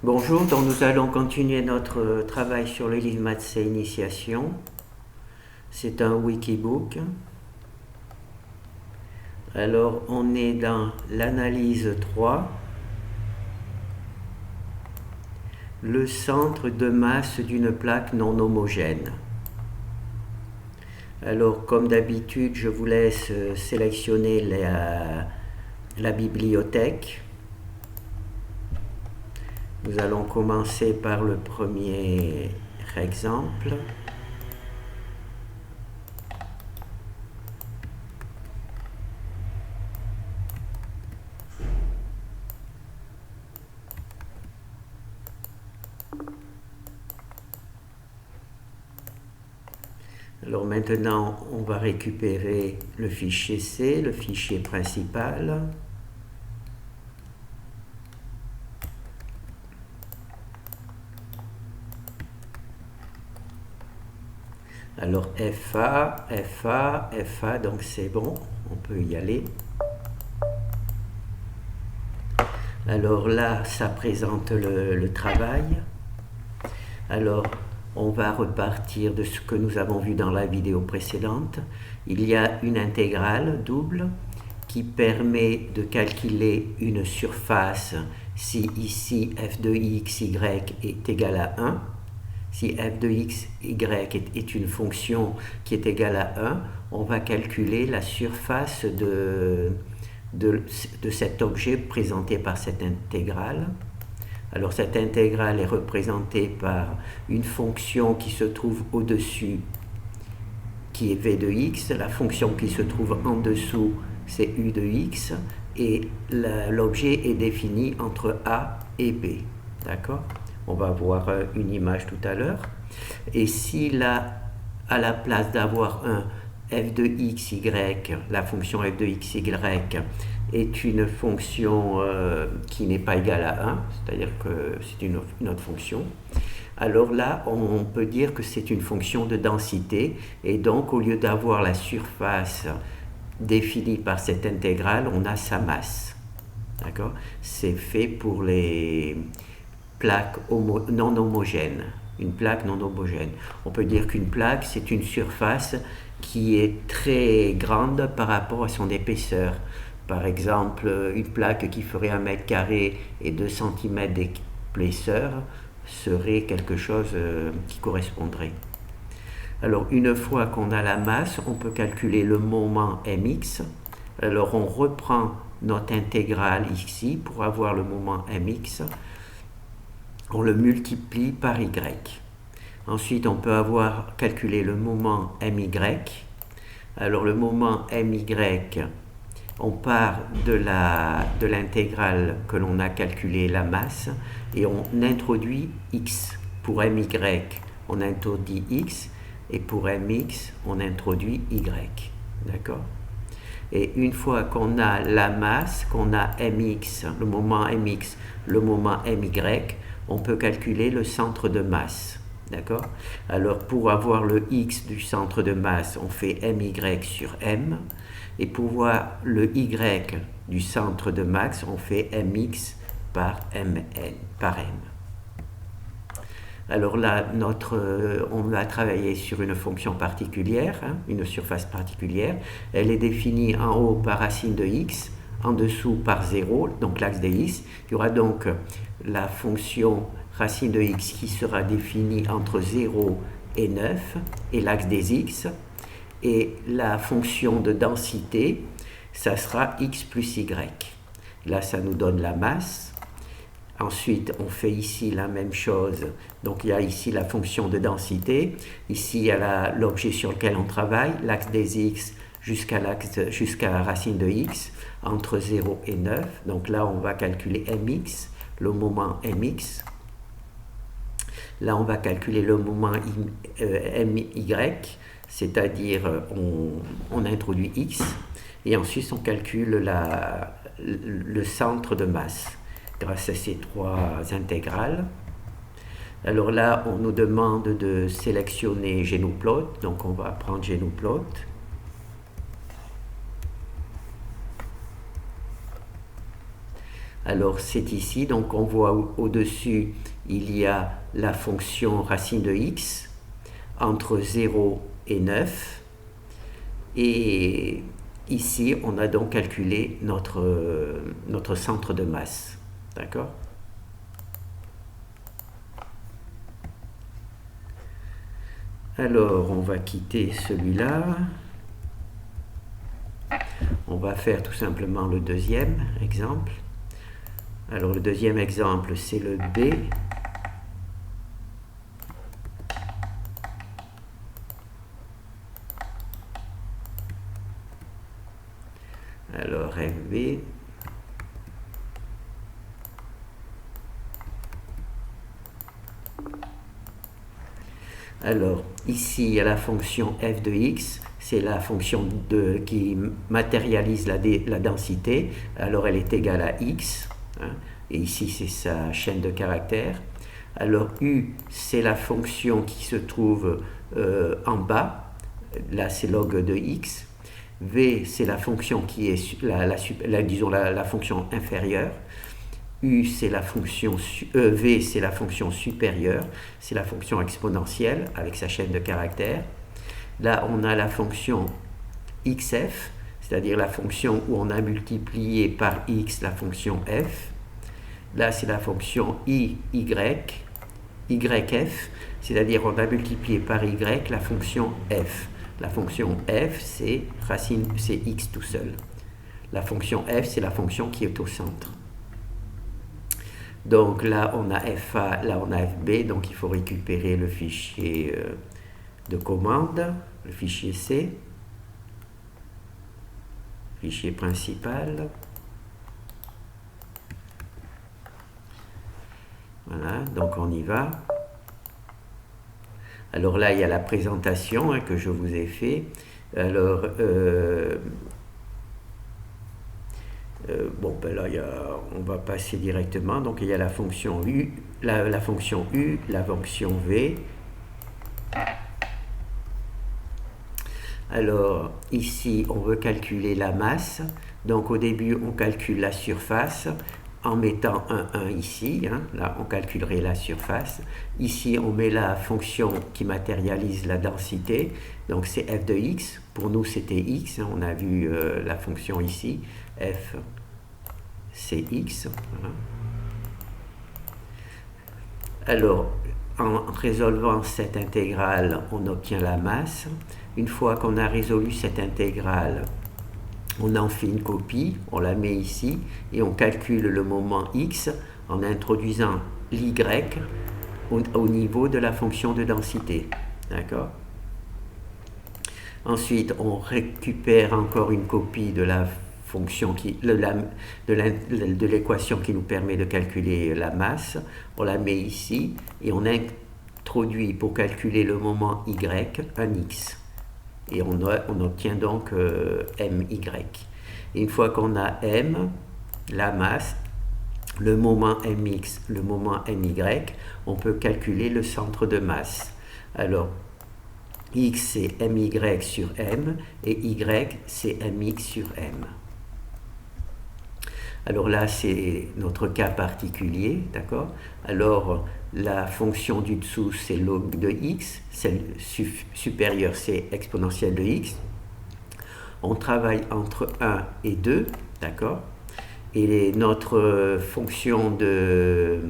Bonjour, donc nous allons continuer notre travail sur le livre Maths et Initiation. C'est un wikibook. Alors on est dans l'analyse 3, le centre de masse d'une plaque non homogène. Alors comme d'habitude, je vous laisse sélectionner la bibliothèque. Nous allons commencer par le premier exemple. Alors maintenant, on va récupérer le fichier C, le fichier principal. Alors FA, FA, FA, donc c'est bon, on peut y aller. Alors là, ça présente le travail. Alors, on va repartir de ce que nous avons vu dans la vidéo précédente. Il y a une intégrale double qui permet de calculer une surface si ici f de x, y est égal à 1. Si f de x, y est une fonction qui est égale à 1, on va calculer la surface de cet objet présenté par cette intégrale. Alors cette intégrale est représentée par une fonction qui se trouve au-dessus, qui est v de x. La fonction qui se trouve en dessous, c'est u de x. Et l'objet est défini entre a et b. D'accord ? On va voir une image tout à l'heure. Et si là, à la place d'avoir un f de x, y, la fonction f de x, y est une fonction qui n'est pas égale à 1, c'est-à-dire que c'est une autre fonction, alors là, on peut dire que c'est une fonction de densité, et donc au lieu d'avoir la surface définie par cette intégrale, on a sa masse. D'accord ? C'est fait pour les plaques non homogènes. Une plaque non homogène. On peut dire qu'une plaque, c'est une surface qui est très grande par rapport à son épaisseur. Par exemple, une plaque qui ferait 1 mètre carré et 2 cm d'épaisseur serait quelque chose qui correspondrait. Alors, une fois qu'on a la masse, on peut calculer le moment mx. Alors, on reprend notre intégrale ici pour avoir le moment mx. On le multiplie par y. Ensuite, on peut avoir calculé le moment my. Alors, le moment my, on part de l'intégrale que l'on a calculé, la masse, et on introduit x. Pour my, on introduit x, et pour mx, on introduit y. D'accord ? Et une fois qu'on a la masse, qu'on a mx, le moment mx, le moment my, on peut calculer le centre de masse. D'accord ? Alors, pour avoir le x du centre de masse, on fait my sur m. Et pour voir le y du centre de masse, on fait mx par m. Alors là, on va travailler sur une fonction particulière, une surface particulière. Elle est définie en haut par racine de x, en dessous par 0, donc l'axe des x. Il y aura donc la fonction racine de x qui sera définie entre 0 et 9, et l'axe des x. Et la fonction de densité, ça sera x plus y. Là, ça nous donne la masse. Ensuite, on fait ici la même chose. Donc, il y a ici la fonction de densité. Ici, il y a l'objet sur lequel on travaille, l'axe des x jusqu'à la racine de x, entre 0 et 9. Donc là, on va calculer mx, le moment mx. Là, on va calculer le moment my, c'est-à-dire on introduit x, et ensuite on calcule le centre de masse grâce à ces trois intégrales. Alors là, on nous demande de sélectionner GNUplot, donc on va prendre GNUplot. Alors c'est ici, donc on voit au-dessus, il y a la fonction racine de x entre 0 et 9. Et ici, on a donc calculé notre centre de masse. D'accord? Alors, on va quitter celui-là. On va faire tout simplement le deuxième exemple. Alors, le deuxième exemple, c'est le B. Alors, FB. Alors, ici, il y a la fonction f de x, c'est la fonction qui matérialise la densité. Alors, elle est égale à x, hein, et ici, c'est sa chaîne de caractères. Alors, u, c'est la fonction qui se trouve en bas. Là, c'est log de x. V, c'est la fonction qui est la fonction inférieure. U, c'est la fonction, V, c'est la fonction supérieure, c'est la fonction exponentielle avec sa chaîne de caractères. Là, on a la fonction xf, c'est-à-dire la fonction où on a multiplié par x la fonction f. Là, c'est la fonction yf, c'est-à-dire on a multiplié par y la fonction f. La fonction f, c'est x tout seul. La fonction f, c'est la fonction qui est au centre. Donc là, on a FA, là, on a FB, donc il faut récupérer le fichier de commande, le fichier C, fichier principal. Voilà, donc on y va. Alors là, il y a la présentation que je vous ai fait. Alors, bon, ben là, on va passer directement. Donc, il y a la fonction U, la fonction U, la fonction V. Alors, ici, on veut calculer la masse. Donc, au début, on calcule la surface en mettant un 1 ici. Hein. Là, on calculerait la surface. Ici, on met la fonction qui matérialise la densité. Donc, c'est f de x. Pour nous, c'était x. Hein. On a vu la fonction ici. F, c'est x. Voilà. Alors, en résolvant cette intégrale, on obtient la masse. Une fois qu'on a résolu cette intégrale, on en fait une copie, on la met ici, et on calcule le moment x en introduisant l'y au niveau de la fonction de densité. D'accord? Ensuite, on récupère encore une copie de la fonction de l'équation qui nous permet de calculer la masse. On la met ici et on introduit pour calculer le moment y un x. Et on obtient donc my. Et une fois qu'on a m, la masse, le moment mx, le moment my, on peut calculer le centre de masse. Alors, x c'est my sur m et y c'est mx sur m. Alors là, c'est notre cas particulier, d'accord? Alors, la fonction du dessous, c'est log de x, celle supérieure, c'est exponentielle de x. On travaille entre 1 et 2, d'accord? Et notre fonction de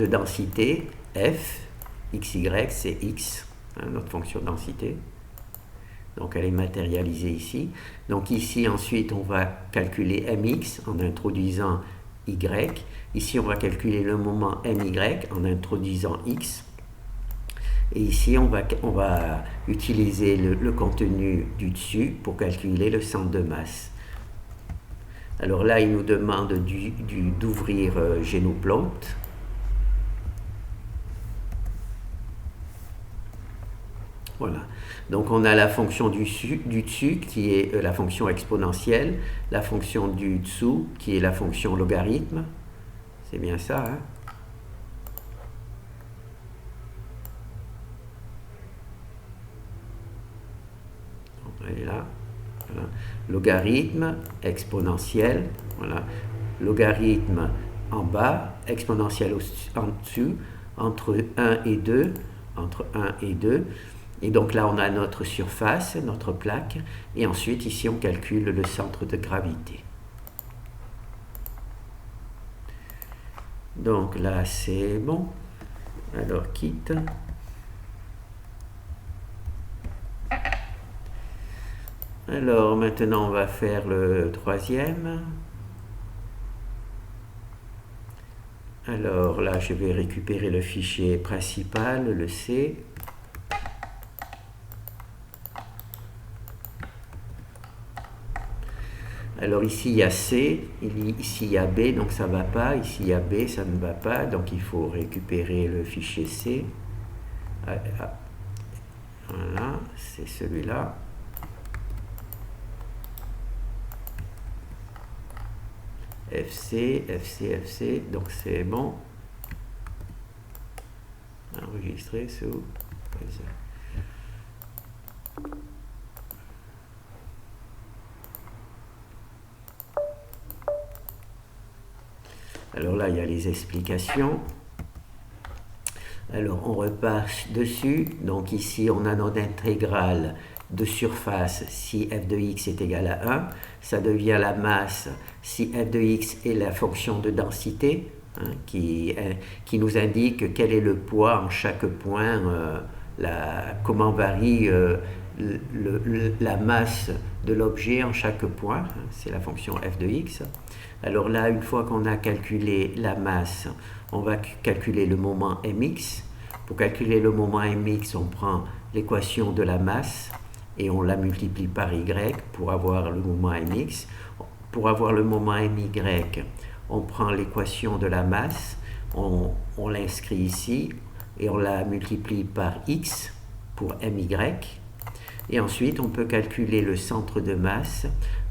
densité, f, xy, c'est x, hein, notre fonction de densité. Donc elle est matérialisée ici. Donc ici ensuite on va calculer mx en introduisant y. Ici on va calculer le moment my en introduisant x. Et ici on va utiliser le contenu du dessus pour calculer le centre de masse. Alors là il nous demande d'ouvrir Genoplot. Voilà. Donc on a la fonction du dessus qui est la fonction exponentielle, la fonction du dessous qui est la fonction logarithme. C'est bien ça, hein? Donc elle est là. Voilà. Logarithme, exponentielle, voilà. Logarithme en bas, exponentielle en dessous, entre 1 et 2, entre 1 et 2. Et donc là, on a notre surface, notre plaque, et ensuite, ici, on calcule le centre de gravité. Donc là, c'est bon. Alors, quitte. Alors, maintenant, on va faire le troisième. Alors là, je vais récupérer le fichier principal, le C. Alors ici, il y a C, ici, il y a B, donc ça ne va pas. Ici, il y a B, ça ne va pas. Donc, il faut récupérer le fichier C. Voilà, c'est celui-là. FC, FC, FC, donc c'est bon. Enregistrer sous. Alors là, il y a les explications. Alors, on repasse dessus. Donc ici, on a notre intégrale de surface si f de x est égal à 1. Ça devient la masse si f de x est la fonction de densité, hein, qui nous indique quel est le poids en chaque point, comment varie la masse de l'objet en chaque point. Hein, c'est la fonction f de x. Alors là, une fois qu'on a calculé la masse, on va calculer le moment mx. Pour calculer le moment mx, on prend l'équation de la masse et on la multiplie par y pour avoir le moment mx. Pour avoir le moment my, on prend l'équation de la masse, on l'inscrit ici et on la multiplie par x pour my. Et ensuite, on peut calculer le centre de masse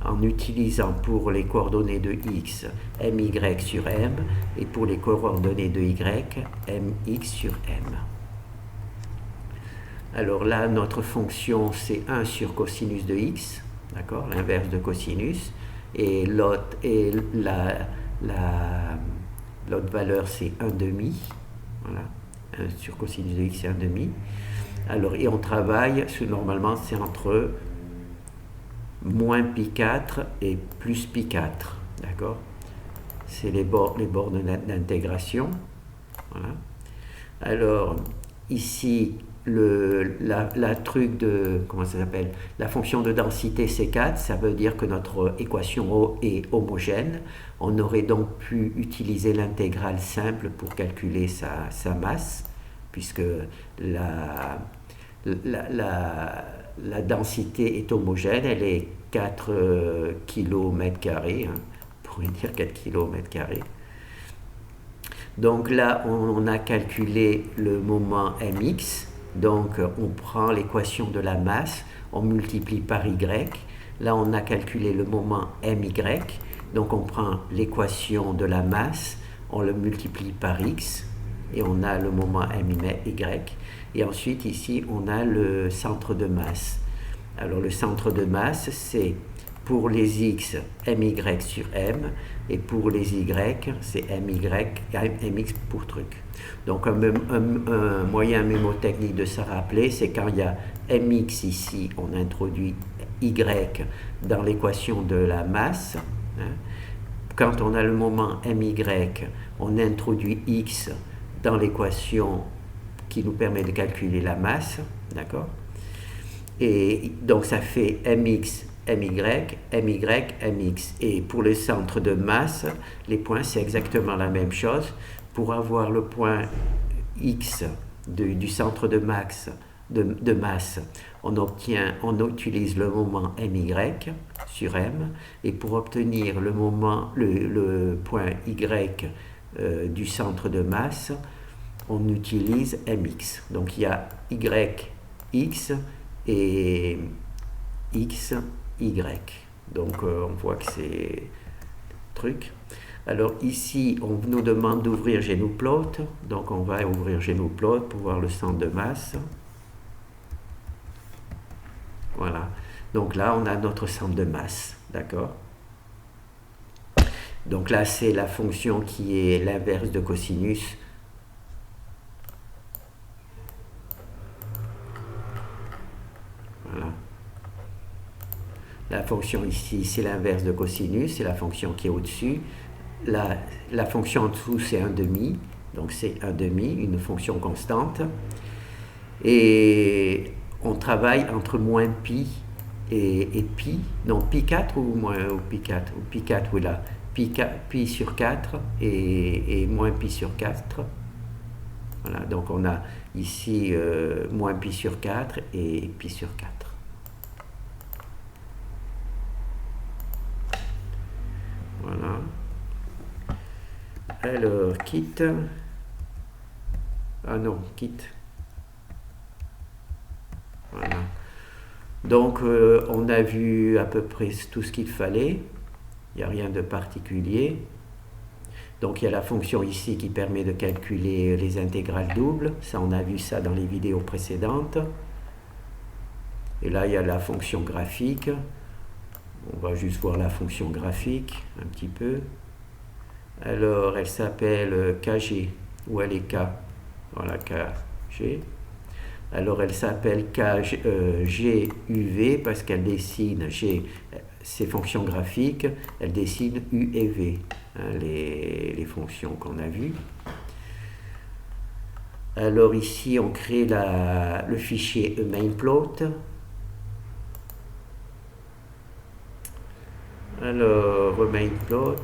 en utilisant pour les coordonnées de x, my sur m, et pour les coordonnées de y, mx sur m. Alors là, notre fonction, c'est 1 sur cosinus de x, d'accord, l'inverse de cosinus, et l'autre valeur, c'est 1 demi, voilà, 1 sur cosinus de x, c'est 1 demi. Alors, et on travaille, normalement, c'est entre moins pi4 et plus pi4, d'accord? C'est les bornes d'intégration, voilà. Alors, ici, comment ça s'appelle? La fonction de densité C4, ça veut dire que notre équation est homogène. On aurait donc pu utiliser l'intégrale simple pour calculer sa masse, puisque la densité est homogène, elle est 4 km², hein, on pourrait dire 4 km². Donc là, on a calculé le moment mx, donc on prend l'équation de la masse, on multiplie par y. Là, on a calculé le moment my, donc on prend l'équation de la masse, on le multiplie par x, et on a le moment my. Et ensuite, ici, on a le centre de masse. Alors, le centre de masse, c'est pour les x, my sur m, et pour les y, c'est mx pour truc. Donc, un moyen mémotechnique de se rappeler, c'est quand il y a mx ici, on introduit y dans l'équation de la masse. Hein. Quand on a le moment my, on introduit x dans l'équation qui nous permet de calculer la masse, d'accord? Et donc ça fait mx, my, mx. Et pour le centre de masse, les points, c'est exactement la même chose. Pour avoir le point x du centre de masse, on utilise le moment my sur m. Et pour obtenir le point y du centre de masse, on utilise mx. Donc il y a yx et x, y. Donc on voit que c'est truc. Alors ici, on nous demande d'ouvrir GNUplot. Donc on va ouvrir GNUplot pour voir le centre de masse. Voilà. Donc là, on a notre centre de masse, d'accord? Donc là, c'est la fonction qui est l'inverse de cosinus. Voilà. La fonction ici, c'est l'inverse de cosinus, c'est la fonction qui est au-dessus. La fonction en dessous, c'est 1/2, donc c'est 1/2, une fonction constante. Et on travaille entre moins pi et pi, non, pi 4 ou moins ou pi 4, ou pi 4, oui là, pi sur 4 et moins pi sur 4. Voilà, donc on a ici moins pi sur 4 et pi sur 4. Voilà. Alors, quitte. Ah non, quitte. Voilà. Donc, on a vu à peu près tout ce qu'il fallait. Il n'y a rien de particulier. Donc, il y a la fonction ici qui permet de calculer les intégrales doubles. Ça, on a vu ça dans les vidéos précédentes. Et là, il y a la fonction graphique. On va juste voir la fonction graphique un petit peu. Alors, elle s'appelle KG, ou elle est K. Voilà, KG. Alors, elle s'appelle KGUV parce qu'elle dessine ces fonctions graphiques, elle dessine U et V, hein, les fonctions qu'on a vues. Alors, ici, on crée le fichier mainplot. Alors, mainplot.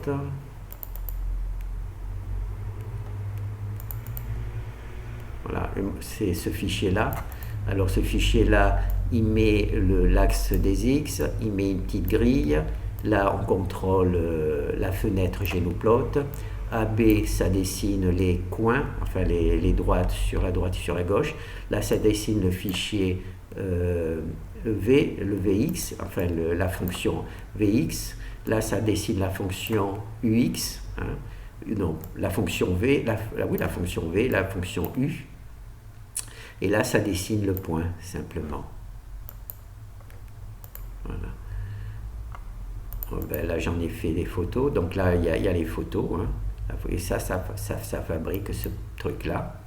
Voilà, c'est ce fichier-là. Alors ce fichier-là, il met l'axe des X, il met une petite grille. Là, on contrôle la fenêtre genoplot. AB, ça dessine les coins, enfin les droites sur la droite et sur la gauche. Là, ça dessine le fichier V, le Vx, enfin la fonction Vx. Là, ça dessine la fonction UX. Hein. Non, la fonction V, oui, la fonction V, la fonction U. Et là, ça dessine le point, simplement. Voilà. Bon, ben là, j'en ai fait des photos. Donc là, il y a les photos. Hein. Et ça fabrique ce truc-là.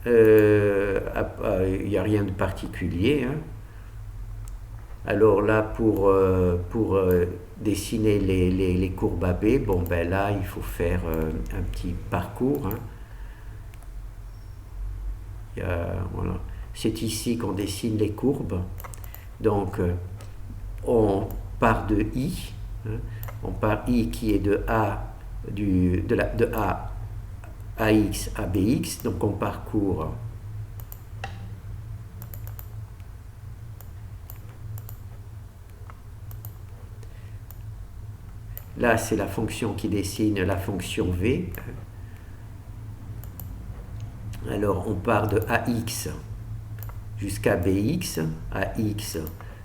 Il n'y a rien de particulier. Hein. Alors là, pour dessiner les courbes AB, bon, ben là, il faut faire un petit parcours. Hein. Voilà. C'est ici qu'on dessine les courbes. Donc, on part de I. Hein. On part I qui est de A, de A AX à BX. Donc, on parcourt là, c'est la fonction qui dessine la fonction V. Alors, on part de AX jusqu'à BX. AX,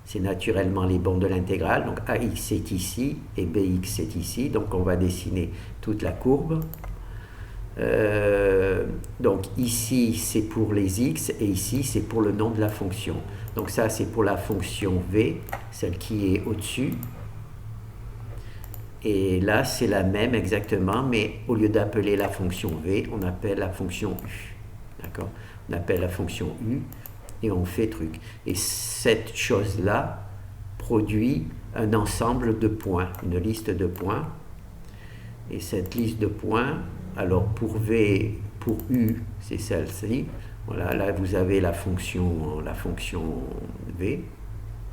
c'est naturellement les bornes de l'intégrale. Donc, AX, c'est ici et BX, c'est ici. Donc, on va dessiner toute la courbe. Donc, ici, c'est pour les X et ici, c'est pour le nom de la fonction. Donc, ça, c'est pour la fonction V, celle qui est au-dessus. Et là, c'est la même exactement, mais au lieu d'appeler la fonction V, on appelle la fonction U. D'accord ? On appelle la fonction U et on fait truc. Et cette chose-là produit un ensemble de points, une liste de points. Et cette liste de points, alors pour V, pour U, c'est celle-ci. Voilà, là vous avez la fonction V,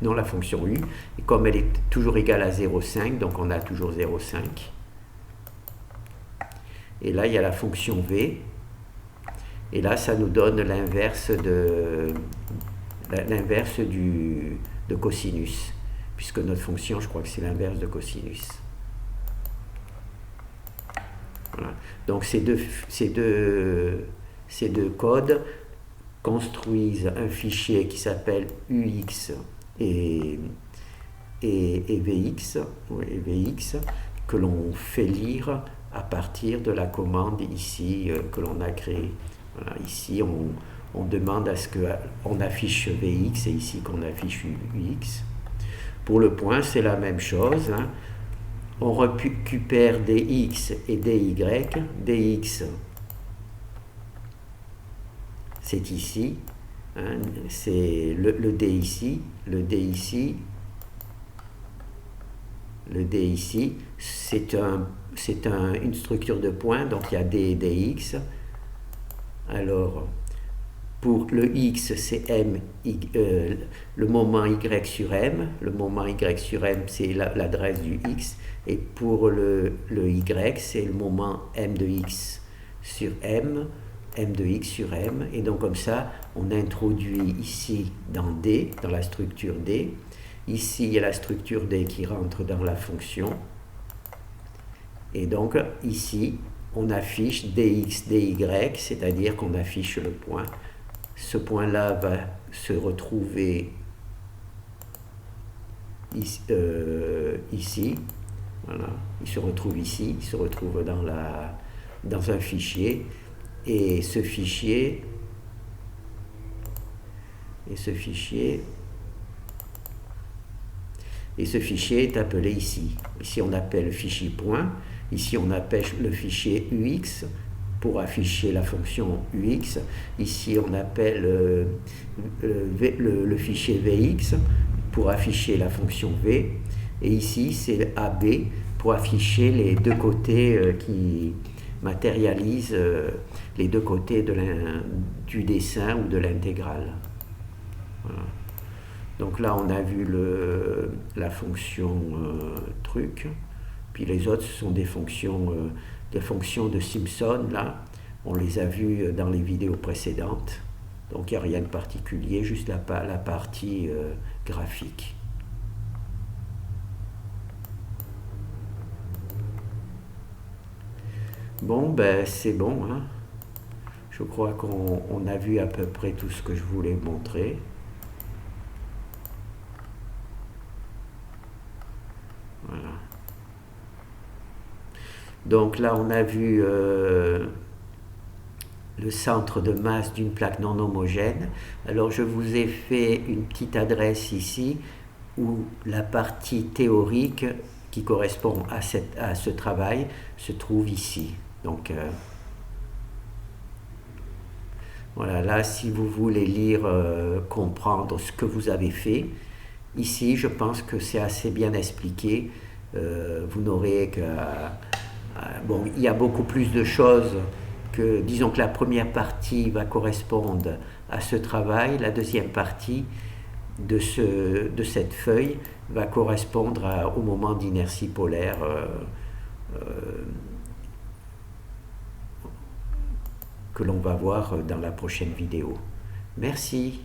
non la fonction U. Et comme elle est toujours égale à 0,5, donc on a toujours 0,5. Et là, il y a la fonction V. Et là, ça nous donne l'inverse de cosinus, puisque notre fonction, je crois que c'est l'inverse de cosinus. Voilà. Donc ces deux codes construisent un fichier qui s'appelle UX et VX, que l'on fait lire à partir de la commande ici que l'on a créée. Voilà, ici, on demande à ce qu'on affiche Vx et ici qu'on affiche Ux. Pour le point, c'est la même chose. Hein. On récupère dx et dy. Dx, c'est ici. Hein, c'est le d ici, le d ici, le d ici. C'est une structure de points, donc il y a d et dx. Alors, pour le x, c'est le moment y sur m. Le moment y sur m, c'est l'adresse du x. Et pour le y, c'est le moment m de x sur m, m de x sur m. Et donc comme ça, on introduit ici dans D, dans la structure D. Ici, il y a la structure D qui rentre dans la fonction. Et donc ici, on affiche dx, dy, c'est-à-dire qu'on affiche le point. Ce point-là va se retrouver ici. Voilà. Il se retrouve ici, il se retrouve dans un fichier. Et ce fichier est appelé ici. Ici, on appelle fichier point. Ici, on appelle le fichier UX pour afficher la fonction UX. Ici, on appelle le fichier VX pour afficher la fonction V. Et ici, c'est AB pour afficher les deux côtés qui matérialisent les deux côtés du dessin ou de l'intégrale. Voilà. Donc là, on a vu la fonction truc. Puis les autres, ce sont des fonctions de Simpson. Là, on les a vues dans les vidéos précédentes. Donc il n'y a rien de particulier, juste la partie graphique. Bon, ben c'est bon. Hein. Je crois qu'on a vu à peu près tout ce que je voulais montrer. Voilà. Donc là, on a vu le centre de masse d'une plaque non homogène. Alors je vous ai fait une petite adresse ici où la partie théorique qui correspond à ce travail se trouve ici. Donc voilà, là si vous voulez lire, comprendre ce que vous avez fait, ici je pense que c'est assez bien expliqué. Vous n'aurez qu'à... Bon, il y a beaucoup plus de choses que, disons que la première partie va correspondre à ce travail, la deuxième partie de cette feuille va correspondre au moment d'inertie polaire que l'on va voir dans la prochaine vidéo. Merci.